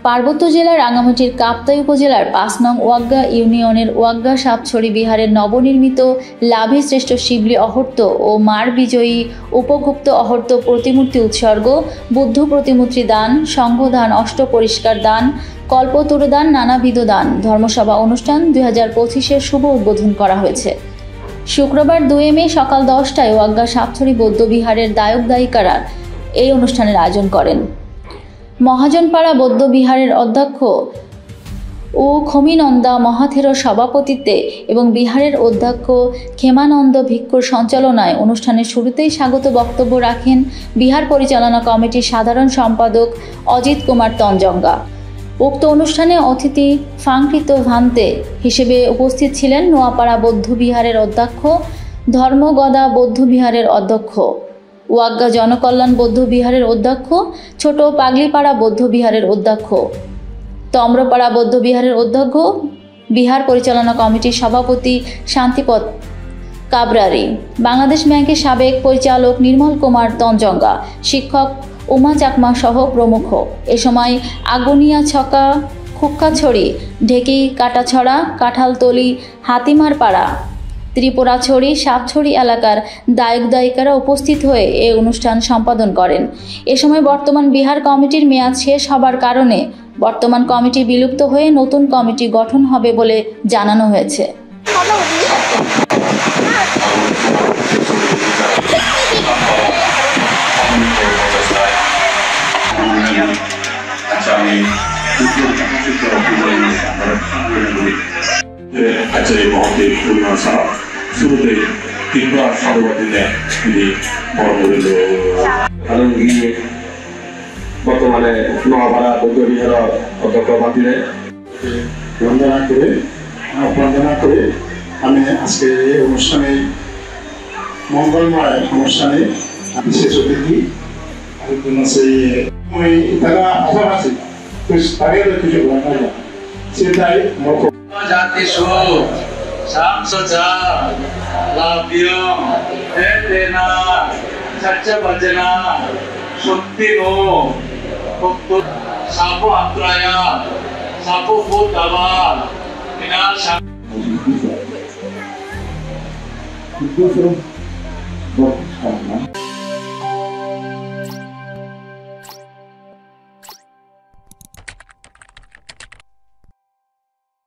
পার্বত্য জেলার রাঙ্গামাটির কাপ্তাই উপজেলার ৫ নং ওয়াগ্গা ইউনিয়নের ওয়াগ্গা সাতছড়ি বিহারের নবনির্মিত লাভে শ্রেষ্ঠ শিবলি অহর্ত ও মার বিজয়ী উপগুপ্ত অহর্ত প্রতিমূর্তি উৎসর্গ, বুদ্ধ প্রতিমূর্তি দান, সংঘদান, অষ্ট পরিষ্কার দান, কল্পতরু দান, নানাবিধ দান, ধর্মসভা অনুষ্ঠান ২০২৫-এর শুভ উদ্বোধন করা হয়েছে। শুক্রবার ২ মে সকাল ১০টায় ওয়াগ্গা সাতছড়ি বৌদ্ধবিহারের দায়ক দায়িকারা এই অনুষ্ঠানের আয়োজন করেন। মহাজনপাড়া বৌদ্ধবিহারের অধ্যক্ষ ও খমিনন্দা মহাথেরোর সভাপতিত্বে এবং বিহারের অধ্যক্ষ ক্ষেমানন্দ ভিক্ষুর সঞ্চালনায় অনুষ্ঠানের শুরুতেই স্বাগত বক্তব্য রাখেন বিহার পরিচালনা কমিটির সাধারণ সম্পাদক অজিত কুমার তঞ্জঙ্গা। উক্ত অনুষ্ঠানে অতিথি ফাংকৃত ভান্তে হিসেবে উপস্থিত ছিলেন নোয়াপাড়া বৌদ্ধবিহারের অধ্যক্ষ, ধর্মগদা বৌদ্ধবিহারের অধ্যক্ষ, ওয়াগ্গা জনকল্যাণ বৌদ্ধবিহারের অধ্যক্ষ, ছোট পাগলিপাড়া বৌদ্ধবিহারের অধ্যক্ষ, তম্রপাড়া বৌদ্ধবিহারের অধ্যক্ষ, বিহার পরিচালনা কমিটির সভাপতি শান্তিপদ কাবরারি, বাংলাদেশ ব্যাংকের সাবেক পরিচালক নির্মল কুমার তঞ্জঙ্গা, শিক্ষক উমা চাকমা সহ প্রমুখ। এ সময় আগুনিয়া ছকা, খুক্কাছড়ি, ঢেকি কাটাছড়া, কাঁঠালতলি, হাতিমারপাড়া, ত্রিপুরাছড়ি, সাতছড়ি এলাকার দায়ক দায়িকারা উপস্থিত হয়ে এ অনুষ্ঠান সম্পাদন করেন। এ সময় বর্তমান বিহার কমিটির মেয়াদ শেষ হবার কারণে বর্তমান কমিটি বিলুপ্ত হয়ে নতুন কমিটি গঠন হবে বলে জানানো হয়েছে। বর্তমানে নোয়াপাড়া বৌদ্ধবিহার অধ্যক্ষ বাতিলে বন্দনা করে আমি আজকে এই অনুষ্ঠানে মঙ্গলময় অনুষ্ঠানে বিশেষ অতিথি তারা আশাবাসী তাদের কিছু সেটাই জাতি সত্যি নো সাপো আত্রায়া সাপো ফুট দাবা বিনাশ Itu